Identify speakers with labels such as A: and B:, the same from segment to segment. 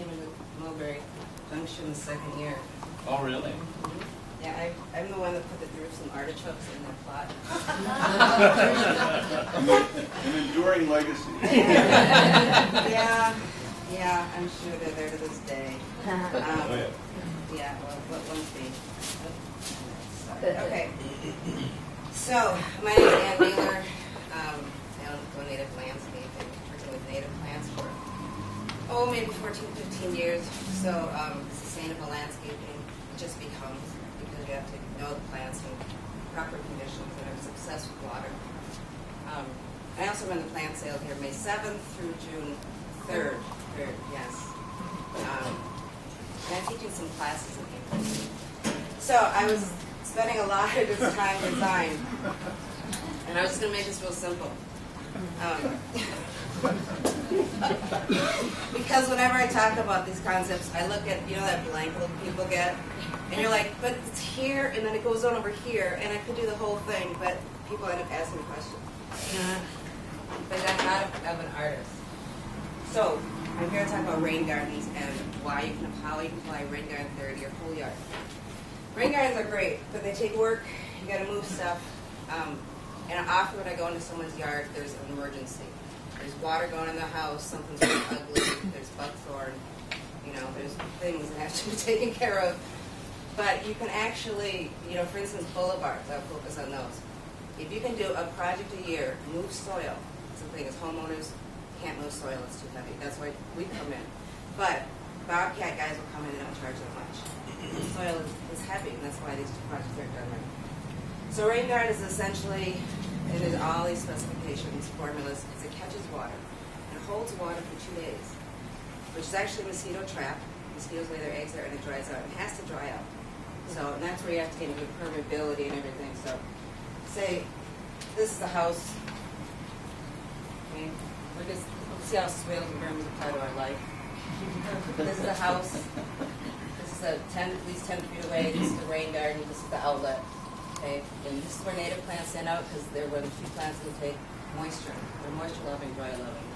A: came into Mulberry Junction the second year.
B: Oh, really?
A: Yeah, I'm the one that put the Jerusalem artichokes in their plot.
C: An enduring legacy.
A: Yeah, I'm sure they're there to this day.
C: Oh, yeah.
A: Yeah, well, what won't be? Okay. So, my name is Ann Wheeler. I own Native Landscaping, working with native plants for, maybe 14, 15 years. So, sustainable landscaping just becomes, because you have to know the plants in proper conditions and are obsessed with water. I also run the plant sale here May 7th through June 3rd. Yes. And I'm teaching some classes in April. So I was spending a lot of this time design, and I was just going to make this real simple. Because whenever I talk about these concepts, I look at, that blank look people get, and you're like, but it's here, and then it goes on over here, and I could do the whole thing, but people end up asking me questions. But I'm not an artist. So I'm here to talk about rain gardens and how you can apply rain garden theory to your whole yard. Rain gardens are great, but they take work. You got to move stuff. And often when I go into someone's yard, there's an emergency. There's water going in the house. Something's really ugly. There's buckthorn. There's things that have to be taken care of. But you can actually, for instance, boulevards. I'll focus on those. If you can do a project a year, move soil. That's the thing is homeowners can't move soil, it's too heavy. That's why we come in. But Bobcat guys will come in and don't charge that much. Soil is heavy, and that's why these two projects aren't done right. So rain garden is essentially, it is all these specifications, formulas, because it catches water. And it holds water for 2 days, which is actually a mosquito trap. Mosquitoes lay their eggs there and it dries out. It has to dry out. So, and that's where you have to get into permeability and everything. So, say, this is the house. Okay. Let's see how swales and vermin apply to our life. This is the house. This is at least 10 feet away. This is the rain garden. This is the outlet. Okay, and this is where native plants stand out because they're one of the few plants that take moisture. They're moisture loving, dry loving.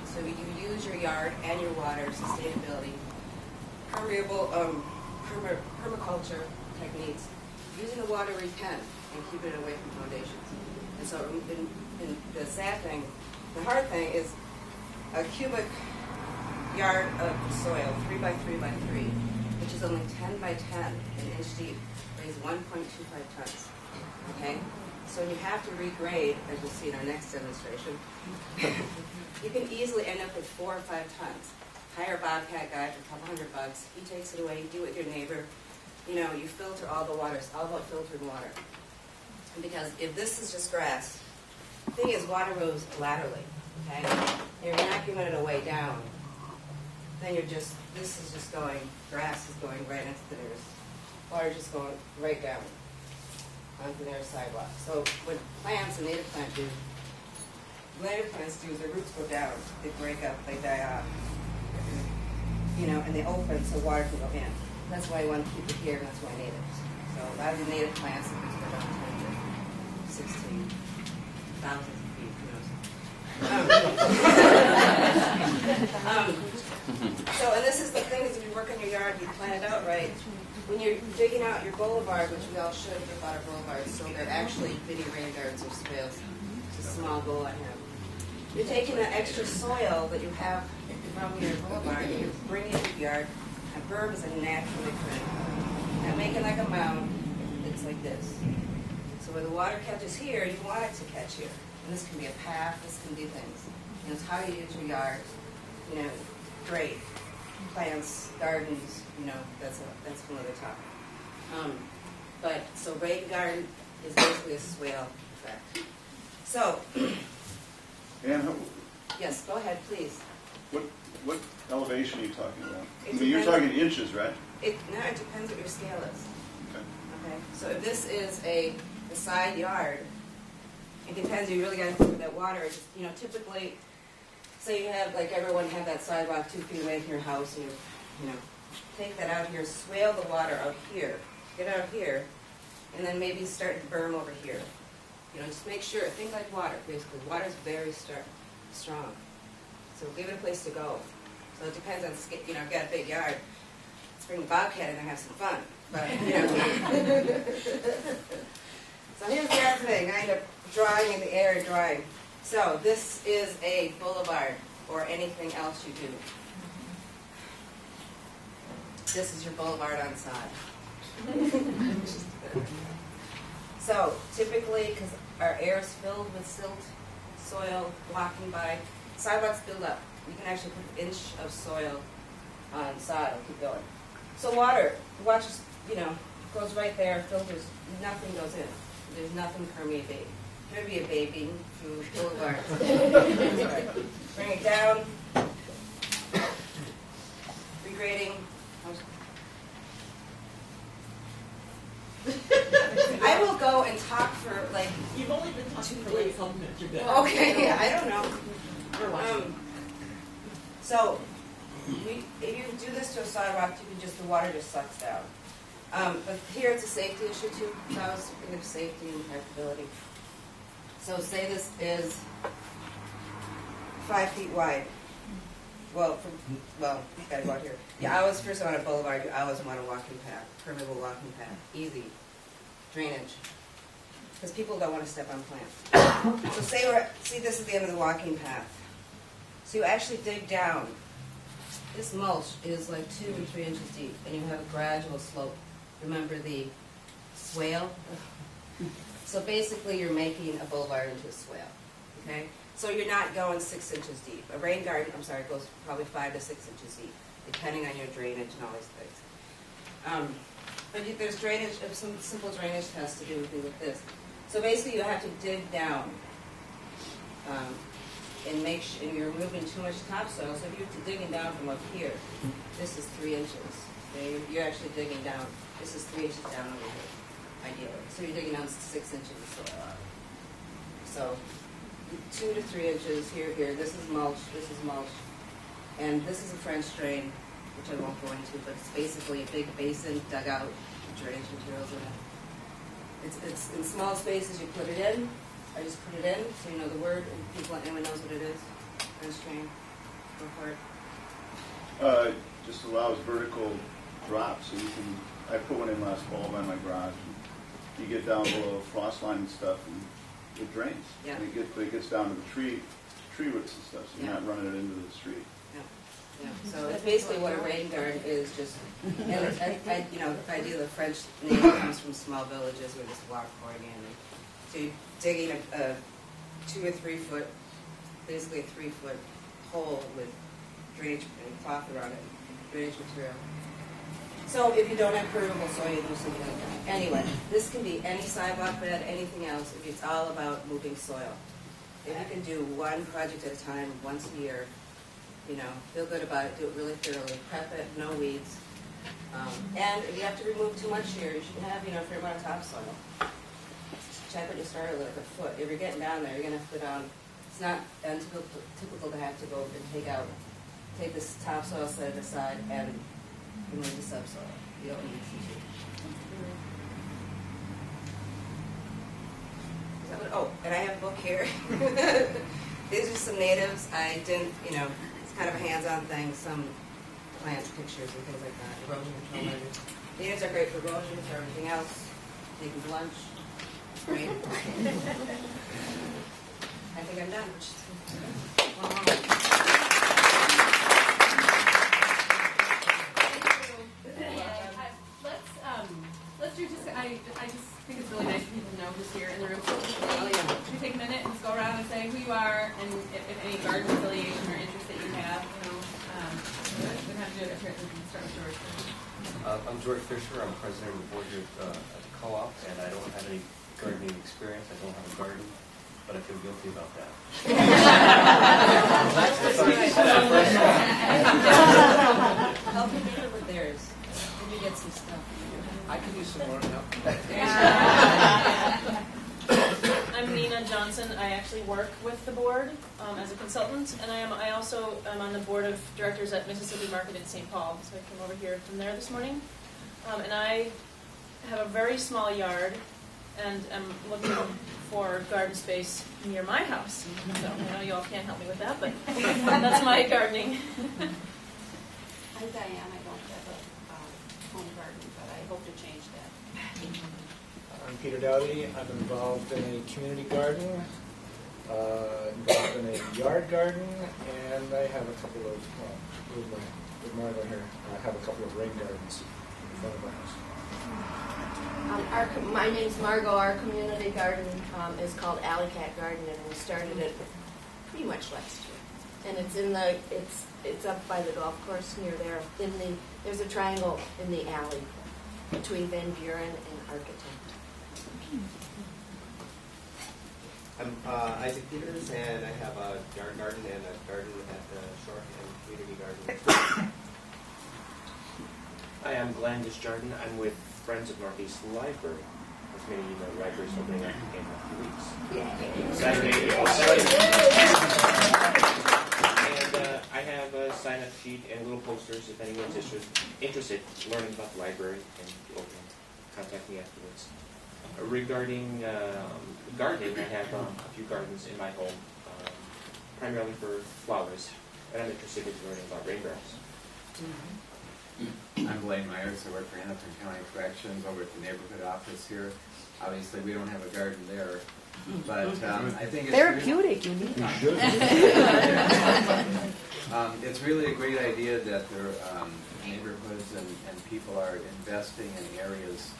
A: So you use your yard and your water, sustainability, permeable, permaculture techniques, using the water we can and keeping it away from foundations. And so, in the sad thing. The hard thing is a cubic yard of soil, 3 by 3 by 3, which is only 10 by 10, an inch deep, weighs 1.25 tons. Okay? So when you have to regrade, as you'll see in our next demonstration, you can easily end up with 4 or 5 tons. Hire a Bobcat guy for a couple $100. He takes it away, you do it with your neighbor. You filter all the water. It's all about filtered water. And because if this is just grass, the thing is, water moves laterally, okay? You're not giving it a way down. Then this is just going, grass is going right into the nearest, water just going right down onto the nearest sidewalk. So what plants and native plants do is their roots go down, they break up, they die off, and they open so water can go in. That's why you want to keep it here, and that's why natives. So a lot of the native plants, go down 10 to 16. Thousands of feet, who knows. And this is the thing is if you work in your yard, you plan it out right. When you're digging out your boulevard, which we all should rip out our boulevards, so they're actually mini rain gardens or swales. It's a small goal I have. You're taking that extra soil that you have from your boulevard and you're bringing it to your yard. And berms are naturally occurring. And making like a mound, it's like this. So where the water catches here, you want it to catch here. And this can be a path, this can be things. And it's how you use your yard. Great. Plants, gardens, that's one other topic. So rain garden is basically a swale effect. So,
C: And
A: yes, go ahead, please.
C: what elevation are you talking about?
A: You're
C: talking inches, right?
A: It depends what your scale is.
C: Okay.
A: So if this is a side yard, it depends. You really got to think with that water. Typically, say you have everyone have that sidewalk 2 feet away from your house, and you take that out here, swale the water out here, get out here, and then maybe start to berm over here. Just make sure. Think like water. Basically, water is very strong. So give it a place to go. So it depends on, you know, I've got a big yard. Let's bring the bobcat in and have some fun. But, you know. So here's the other thing. I end up drawing in the air, drawing. So this is a boulevard, or anything else you do. This is your boulevard on sod. So typically, because our air is filled with silt, soil, walking by, sidewalks build up. You can actually put an inch of soil on sod. I'll keep going. So water, watch, you know, goes right there, filters, nothing goes in. There's nothing permeating. Maybe a baby through boulevards. Bring it down. Regrading. I will go and talk for like.
B: You've only been talking for like 12 minutes. You're good.
A: Okay, yeah, I don't know. So, if you do this to a sidewalk, you can just, the water just sucks down. But here it's a safety issue too. So I was thinking of safety and practicability. So say this is 5 feet wide. Well, you gotta go out here. You always, first on a boulevard, you always want a walking path, permeable walking path, easy. Drainage. Because people don't want to step on plants. So see this is the end of the walking path. So you actually dig down. This mulch is like 2 or 3 inches deep, and you have a gradual slope. Remember the swale? So basically you're making a boulevard into a swale, okay? So you're not going 6 inches deep. A rain garden, goes probably 5 to 6 inches deep, depending on your drainage and all these things. But there's drainage, some simple drainage tests to do with this. So basically you have to dig down and and you're removing too much topsoil. So if you're digging down from up here, this is 3 inches. Okay? You're actually digging down. This is 3 inches down over here, ideally. So you're digging down 6 inches of soil out. So 2 to 3 inches here. This is mulch. And this is a French drain, which I won't go into, but it's basically a big basin dug out with drainage materials in it. It's in small spaces. You put it in. I just put it in so you know the word, and anyone knows what it is. French drain. Go for it.
C: Just allows vertical drop, so you can. I put one in last fall by my garage. You get down below frost line and stuff, and it drains.
A: Yeah.
C: And it gets down to the tree roots and stuff, so you're not running it into the street.
A: Yeah, so it's basically what a rain garden is, just, and the idea of the French name comes from small villages where this water pouring in. So you're digging a 2 or 3 foot, basically a 3 foot hole with drainage and cloth around it, drainage material. So if you don't have permeable soil, you do something like that. Anyway, this can be any sidewalk bed, anything else, if it's all about moving soil. If you can do one project at a time, once a year, feel good about it, do it really thoroughly, prep it, no weeds. And if you have to remove too much here, you should have, a fair amount of topsoil. Check when you start like a foot. If you're getting down there, you're going to have to go down. It's not typical to have to go and take this topsoil, set it aside, and remove the subsoil. You don't need to. And I have a book here. These are some natives. I didn't, it's kind of a hands-on thing, some plant pictures and things like that, erosion control measures. Natives are great for erosion, for everything else. They can lunch. Great. I think I'm done.
D: Let's do just. I just think it's really nice for people to know who's here in the room. So should we take a minute and just go around and say who you are and if any garden affiliation or interest that you have. We have to do it. We can start with George.
E: I'm George Fisher. I'm president of the board here at the co-op, and I don't have any gardening experience. I don't have a garden, but I feel guilty about that.
A: Help your neighbor with theirs. Maybe get some stuff.
E: I can use some more help.
F: I'm Nina Johnson. I actually work with the board as a consultant, and I also am on the board of directors at Mississippi Market in St. Paul. So I came over here from there this morning, and I have a very small yard, and am looking for garden space near my house. So I know you all can't help me with that, but that's my gardening.
G: I'm Diane, I don't have a home garden, but I hope to change that.
H: I'm Peter Dowdy. I'm involved in a community garden, involved in a yard garden, and I have a couple of, with Margo here, I have a couple of rain gardens in front of my house.
I: My name's Margot. Our community garden is called Alley Cat Garden, and we started it pretty much last year. And it's up by the golf course near there. There's a triangle in the alley between Van Buren and Architect.
J: I'm Isaac Peters, and I have a yard garden and a garden at the Shorehand Community Garden.
K: Hi, I'm Glenn Desjardins. I'm with Friends of Northeast Library. As many of you know, the library's opening up in a few weeks. Saturday, April 2nd. And I have a sign-up sheet and little posters if anyone's interested in learning about the library, and you can contact me afterwards. Regarding gardening, I have a few gardens in my home, primarily for flowers, and I'm interested in learning about rainbows.
L: I'm Blaine Myers. I work for Hennepin County Corrections over at the neighborhood office here. Obviously, we don't have a garden there, but I think it's
I: therapeutic. You need one.
L: It's really a great idea that there neighborhoods and people are investing in areas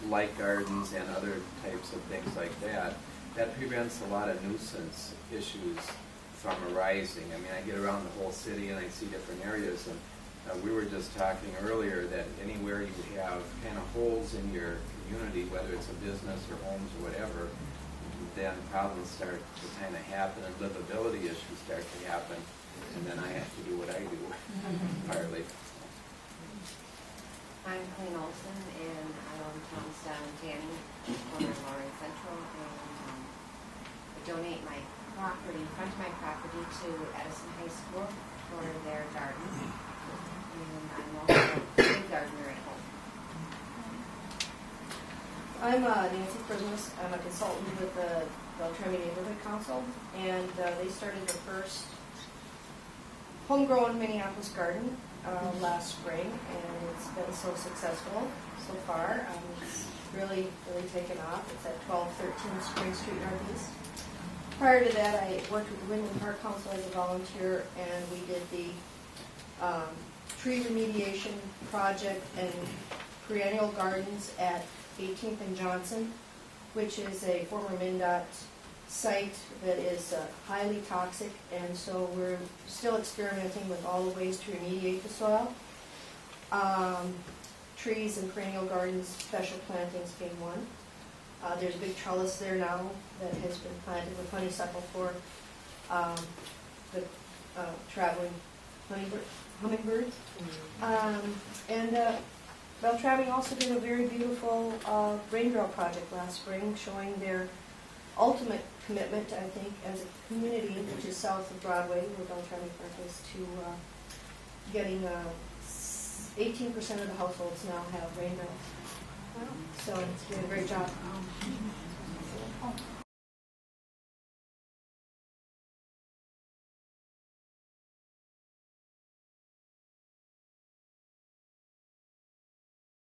L: like gardens and other types of things like that. That prevents a lot of nuisance issues from arising. I mean, I get around the whole city and I see different areas, and we were just talking earlier that anywhere you have kind of holes in your community, whether it's a business or homes or whatever, then problems start to kind of happen and livability issues start to happen, and then I have to do what I do, partly.
M: I'm Colleen Olson, and I own Tom's Down in Tanning, corner of Lawrence Central, and I donate my property, front of my property, to Edison High School for their garden. And I'm also a big gardener at home.
I: I'm Nancy Christmas. I'm a consultant with the Beltrami Neighborhood Council, and they started the first homegrown Minneapolis garden last spring, and it's been so successful so far. It's really taken off. It's at 1213 Spring Street Northeast. Prior to that, I worked with the Windland Park Council as a volunteer, and we did the tree remediation project and perennial gardens at 18th and Johnson, which is a former MnDOT site that is highly toxic, and so we're still experimenting with all the ways to remediate the soil. Trees and perennial gardens, special plantings being one. There's a big trellis there now that has been planted with honeysuckle for the traveling hummingbirds. Beltrami also did a very beautiful rain barrel project last spring, showing their ultimate commitment, I think, as a community, which is south of Broadway, where Beltrami Park is, to getting 18% of the households now have rain barrels. So it's doing a great job.